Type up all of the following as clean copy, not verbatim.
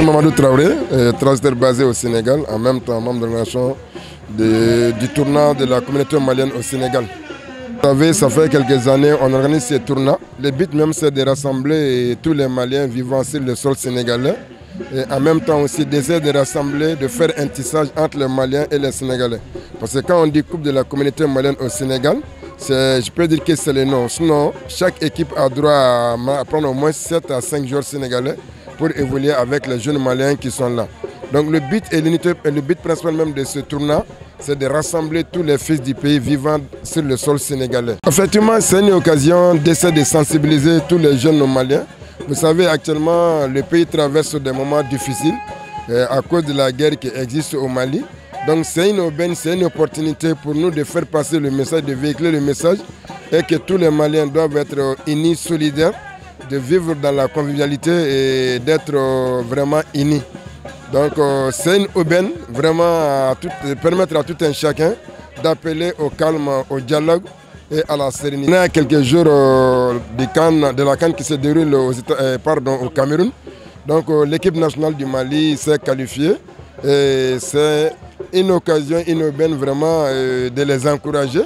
Mamadou Traoré, transitaire basé au Sénégal, en même temps membre de l'organisation du tournoi de la communauté malienne au Sénégal. Vous savez, ça fait quelques années qu'on organise ces tournois. Le but même c'est de rassembler tous les Maliens vivant sur le sol sénégalais. Et en même temps aussi d'essayer de rassembler, de faire un tissage entre les Maliens et les Sénégalais. Parce que quand on dit Coupe de la communauté malienne au Sénégal, je peux dire que c'est le nom. Sinon, chaque équipe a droit à prendre au moins 7 à 5 joueurs sénégalais pour évoluer avec les jeunes Maliens qui sont là. Donc le but et le but principal même de ce tournoi, c'est de rassembler tous les fils du pays vivant sur le sol sénégalais. Effectivement, c'est une occasion d'essayer de sensibiliser tous les jeunes Maliens. Vous savez, actuellement, le pays traverse des moments difficiles à cause de la guerre qui existe au Mali. Donc c'est une aubaine, c'est une opportunité pour nous de faire passer le message, de véhiculer le message et que tous les Maliens doivent être unis, solidaires, de vivre dans la convivialité et d'être vraiment unis. Donc c'est une aubaine vraiment de permettre à tout un chacun d'appeler au calme, au dialogue et à la sérénité. Il y a quelques jours de la CAN qui se déroule au Cameroun. Donc l'équipe nationale du Mali s'est qualifiée et c'est une occasion, une aubaine vraiment de les encourager.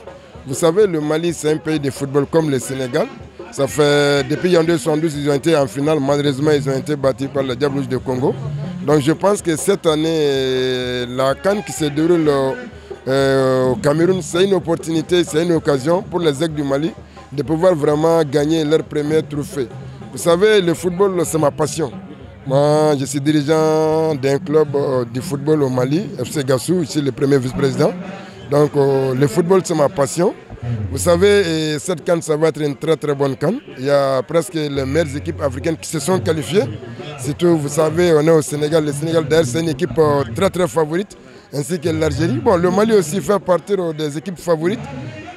Vous savez, le Mali c'est un pays de football comme le Sénégal. Ça fait, depuis en 1972, ils ont été en finale. Malheureusement, ils ont été battus par le Diable Rouge de Congo. Donc je pense que cette année, la CAN qui se déroule au Cameroun, c'est une opportunité, c'est une occasion pour les Aigles du Mali de pouvoir vraiment gagner leur premier trophée. Vous savez, le football, c'est ma passion. Moi, je suis dirigeant d'un club de football au Mali, FC Gassou, ici le premier vice-président. Donc le football, c'est ma passion. Vous savez, cette CAN, ça va être une très très bonne CAN. Il y a presque les meilleures équipes africaines qui se sont qualifiées. Surtout, vous savez, on est au Sénégal. Le Sénégal, d'ailleurs, c'est une équipe très très favorite, ainsi que l'Algérie. Bon, le Mali aussi fait partie des équipes favorites,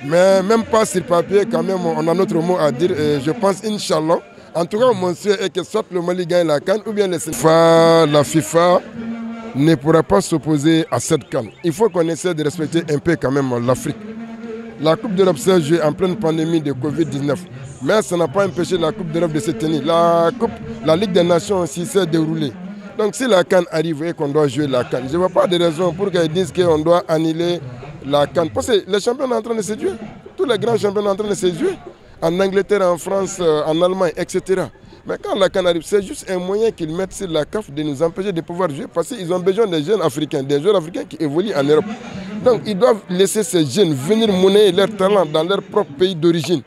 mais même pas sur papier, quand même, on a notre mot à dire. Et je pense, Inch'Allah, en tout cas, mon souhait est que soit le Mali gagne la CAN ou bien le Sénégal. La FIFA ne pourra pas s'opposer à cette CAN. Il faut qu'on essaie de respecter un peu quand même l'Afrique. La Coupe d'Europe s'est jouée en pleine pandémie de Covid-19. Mais ça n'a pas empêché la Coupe d'Europe de se tenir. La Ligue des Nations aussi s'est déroulée. Donc si la CAN arrive et qu'on doit jouer la CAN, je ne vois pas de raison pour qu'ils disent qu'on doit annuler la CAN. Parce que les champions sont en train de se jouer. Tous les grands champions sont en train de se jouer. En Angleterre, en France, en Allemagne, etc. Mais quand la CAN arrive, c'est juste un moyen qu'ils mettent sur la CAF de nous empêcher de pouvoir jouer. Parce qu'ils ont besoin des jeunes africains, des joueurs africains qui évoluent en Europe. Donc ils doivent laisser ces jeunes venir monnayer leur talent dans leur propre pays d'origine.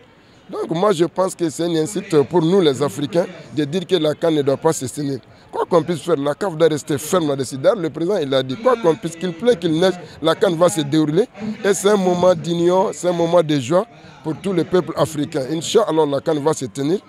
Donc moi je pense que c'est une incite pour nous les Africains de dire que la CAN ne doit pas se tenir. Quoi qu'on puisse faire, la CAF doit rester ferme là-dessus. Le président il a dit, quoi qu'on puisse, qu'il plaît, qu'il neige, la CAN va se dérouler. Et c'est un moment d'union, c'est un moment de joie pour tout le peuple africain. Inch'Allah, la CAN va se tenir.